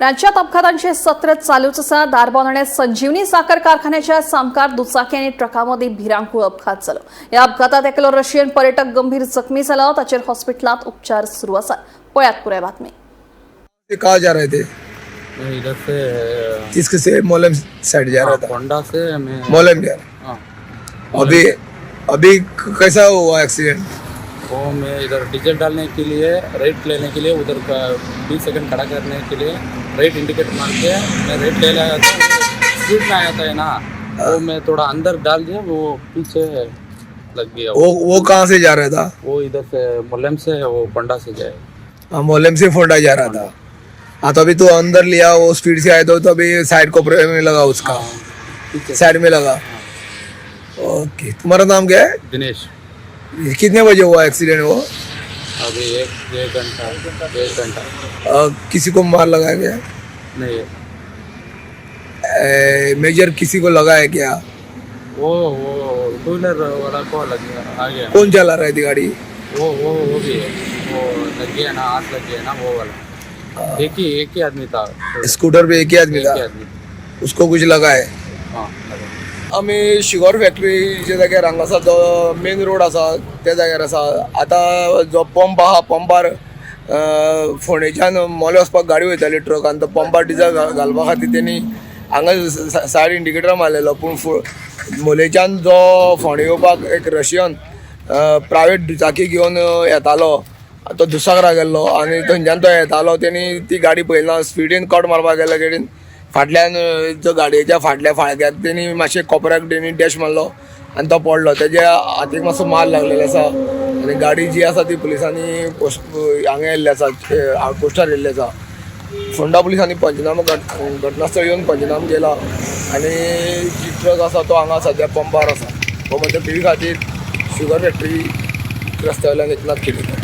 राज्यात अपघातांचे सत्र चालूच असा दारबांधण्यात संजीवनी साखर कारखान्याच्या सामकार दुचाकी आणि ट्रकामध्ये भिरांकूळ अपघात झाला। या अपघातात एकलो रशियन पर्यटक गंभीर जखमी झाला। त्याचेर हॉस्पिटलात उपचार सुरू असा। पळयात पुऱ्या बातमी। ये कहाँ जा रहे थे? मैं इधर से किसके से? मोलम साइड जा रहा था। होंडा से मैं मोलम जा रहा। हाँ, अभी अभी कैसा हुआ एक्सीडेंट? वो मैं इधर डीजल डालने के लिए राइट लेने के लिए उधर का 20 सेकंड खड़ा करने के लिए राइट इंडिकेटर मार के मैं राइट ले आया था। स्पीड में आया था ना, वो मैं थोड़ा अंदर डाल दिया, वो पीछे लग गया। वो कहाँ से जा रहा था? वो इधर से मोलेम से वो होंडा से जाए। हाँ, मोलम से फोंडा जा रहा था। हाँ, तो अभी तो अंदर लिया, वो स्पीड से आया तो अभी साइड कोपरे में लगा उसका। पीछे साइड में लगा। ओके, तुम्हारा नाम क्या है? दिनेश। ये कितने बजे हुआ एक्सीडेंट? वो अभी एक घंटा किसी को मार लगा क्या? नहीं, मेजर किसी को लगा है क्या? वो टू व्हीलर वाला को लग गया, आ गया। कौन चला रही थी गाड़ी? वो भी है, वो लग गया ना, हाथ लग गया ना, वो वाला। एक ही आदमी था। स्कूटर पे एक ही आदमी एक ही था, आदमी। उसको कुछ लगा है? हाँ, लगा। आम्ही शुगर फॅक्टरीच्या जाग्यार हांगा आसा जो मेन रोड आसा त्या जाग्यार आसा। आतां जो पंप आहा, पंपार फोंडेच्यान मोले वचपाक गाडी वयताली ट्रक, आनी तो पंपार डिझल घालपा खातीर तेणी हांगा सायड इंडिकेटर मारलेलो, पूण मोलेच्यान जो फोंडे येवपाक एक रशियन प्रायवेट दुचाकी घेवन येतालो, तो दुसराक गेल्लो आनी थंयच्यान तो येतालो, तेणी ती गाडी पळयना, स्पिडीन कट मारपाक गेले कडेन फाटल्यान जो गाडयेच्या फाटल्या फाळक्यात तेणी मातशें कोपऱ्याक तेणी डॅश मारलो आनी तो पडलो। तेज्या हातीक मातसो मार लागलेलो आसा आनी गाडी जी आसा ती पुलिसांनी हांगा येयल्ली आसा, पोस्टार येयल्ली आसा। फोंडा पुलिसांनी पंचनामा घटनास्थळ येवन पंचनामा केला आनी जी ट्रक आसा तो हांगा सद्या पंपार आसा। हो म्हणजे टीव्ही खातीर शुगर फॅक्टरी रस्त्या वयल्यान एकनाथ खेडेकर।